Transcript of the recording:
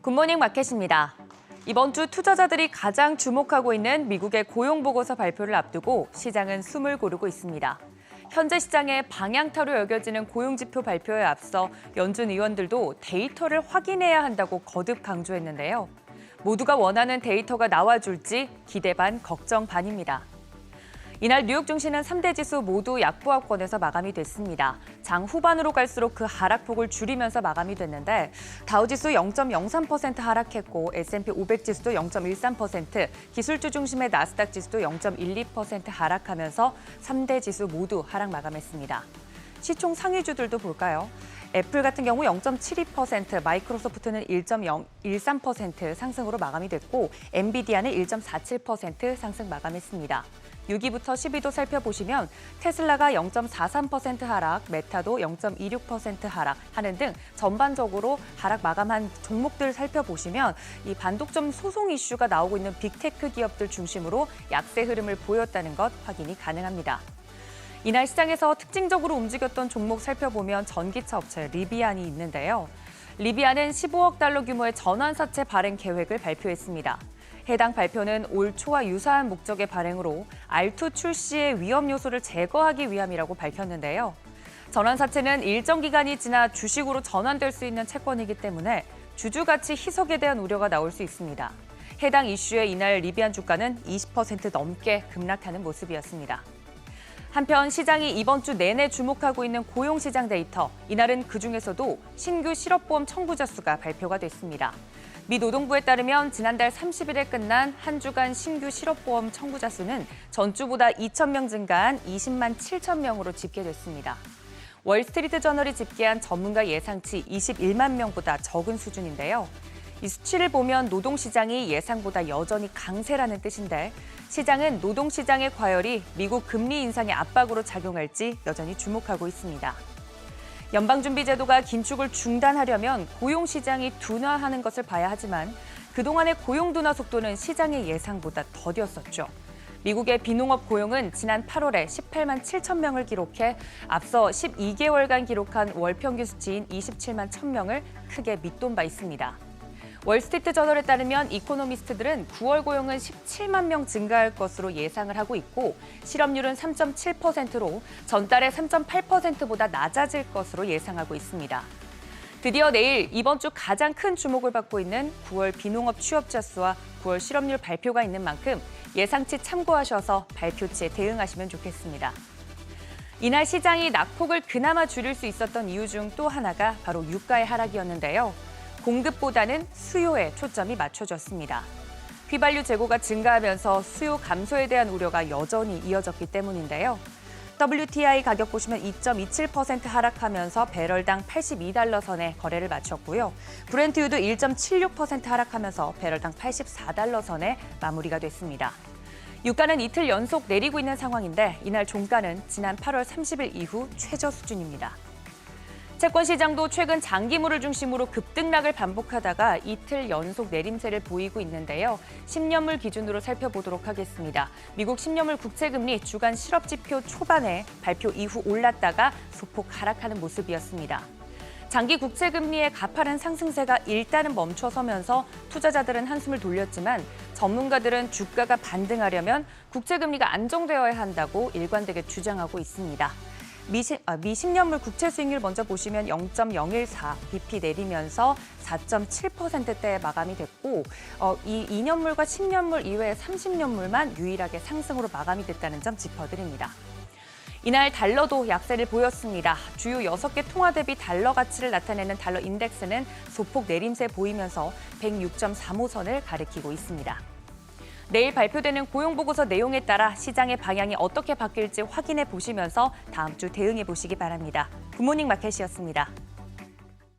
굿모닝 마켓입니다. 이번 주 투자자들이 가장 주목하고 있는 미국의 고용보고서 발표를 앞두고 시장은 숨을 고르고 있습니다. 현재 시장의 방향타로 여겨지는 고용지표 발표에 앞서 연준 의원들도 데이터를 확인해야 한다고 거듭 강조했는데요. 모두가 원하는 데이터가 나와줄지 기대 반 걱정 반입니다. 이날 뉴욕 증시는 3대 지수 모두 약보합권에서 마감이 됐습니다. 장 후반으로 갈수록 그 하락폭을 줄이면서 마감이 됐는데 다우지수 0.03% 하락했고 S&P 500 지수도 0.13%, 기술주 중심의 나스닥 지수도 0.12% 하락하면서 3대 지수 모두 하락 마감했습니다. 시총 상위주들도 볼까요? 애플 같은 경우 0.72%, 마이크로소프트는 1.13% 상승으로 마감이 됐고 엔비디아는 1.47% 상승 마감했습니다. 6위부터 10위도 살펴보시면 테슬라가 0.43% 하락, 메타도 0.26% 하락하는 등 전반적으로 하락 마감한 종목들 살펴보시면 이 반독점 소송 이슈가 나오고 있는 빅테크 기업들 중심으로 약세 흐름을 보였다는 것 확인이 가능합니다. 이날 시장에서 특징적으로 움직였던 종목 살펴보면 전기차 업체 리비안이 있는데요. 리비안은 15억 달러 규모의 전환사채 발행 계획을 발표했습니다. 해당 발표는 올 초와 유사한 목적의 발행으로 R2 출시의 위험 요소를 제거하기 위함이라고 밝혔는데요. 전환사채는 일정 기간이 지나 주식으로 전환될 수 있는 채권이기 때문에 주주가치 희석에 대한 우려가 나올 수 있습니다. 해당 이슈에 이날 리비안 주가는 20% 넘게 급락하는 모습이었습니다. 한편 시장이 이번 주 내내 주목하고 있는 고용시장 데이터, 이날은 그중에서도 신규 실업보험 청구자 수가 발표가 됐습니다. 미 노동부에 따르면 지난달 30일에 끝난 한 주간 신규 실업보험 청구자 수는 전주보다 2,000명 증가한 20만 7천 명으로 집계됐습니다. 월스트리트 저널이 집계한 전문가 예상치 21만 명보다 적은 수준인데요. 이 수치를 보면 노동시장이 예상보다 여전히 강세라는 뜻인데 시장은 노동시장의 과열이 미국 금리 인상의 압박으로 작용할지 여전히 주목하고 있습니다. 연방준비제도가 긴축을 중단하려면 고용시장이 둔화하는 것을 봐야 하지만 그동안의 고용 둔화 속도는 시장의 예상보다 더뎠었죠. 미국의 비농업 고용은 지난 8월에 18만 7천 명을 기록해 앞서 12개월간 기록한 월 평균 수치인 27만 1천 명을 크게 밑돈 바 있습니다. 월스트리트 저널에 따르면 이코노미스트들은 9월 고용은 17만 명 증가할 것으로 예상을 하고 있고 실업률은 3.7%로 전달의 3.8%보다 낮아질 것으로 예상하고 있습니다. 드디어 내일 이번 주 가장 큰 주목을 받고 있는 9월 비농업 취업자 수와 9월 실업률 발표가 있는 만큼 예상치 참고하셔서 발표치에 대응하시면 좋겠습니다. 이날 시장이 낙폭을 그나마 줄일 수 있었던 이유 중 또 하나가 바로 유가의 하락이었는데요. 공급보다는 수요에 초점이 맞춰졌습니다. 휘발유 재고가 증가하면서 수요 감소에 대한 우려가 여전히 이어졌기 때문인데요. WTI 가격 보시면 2.27% 하락하면서 배럴당 82달러 선에 거래를 마쳤고요. 브렌트유도 1.76% 하락하면서 배럴당 84달러 선에 마무리가 됐습니다. 유가는 이틀 연속 내리고 있는 상황인데 이날 종가는 지난 8월 30일 이후 최저 수준입니다. 채권 시장도 최근 장기물을 중심으로 급등락을 반복하다가 이틀 연속 내림세를 보이고 있는데요. 10년물 기준으로 살펴보도록 하겠습니다. 미국 10년물 국채금리 주간 실업지표 초반에 발표 이후 올랐다가 소폭 하락하는 모습이었습니다. 장기 국채금리의 가파른 상승세가 일단은 멈춰서면서 투자자들은 한숨을 돌렸지만 전문가들은 주가가 반등하려면 국채금리가 안정되어야 한다고 일관되게 주장하고 있습니다. 미 10년물 국채 수익률 먼저 보시면 0.014 bp 내리면서 4.7%대에 마감이 됐고 이 2년물과 10년물 이외의 30년물만 유일하게 상승으로 마감이 됐다는 점 짚어드립니다. 이날 달러도 약세를 보였습니다. 주요 6개 통화 대비 달러 가치를 나타내는 달러 인덱스는 소폭 내림세 보이면서 106.35선을 가리키고 있습니다. 내일 발표되는 고용보고서 내용에 따라 시장의 방향이 어떻게 바뀔지 확인해 보시면서 다음 주 대응해 보시기 바랍니다. 굿모닝 마켓이었습니다.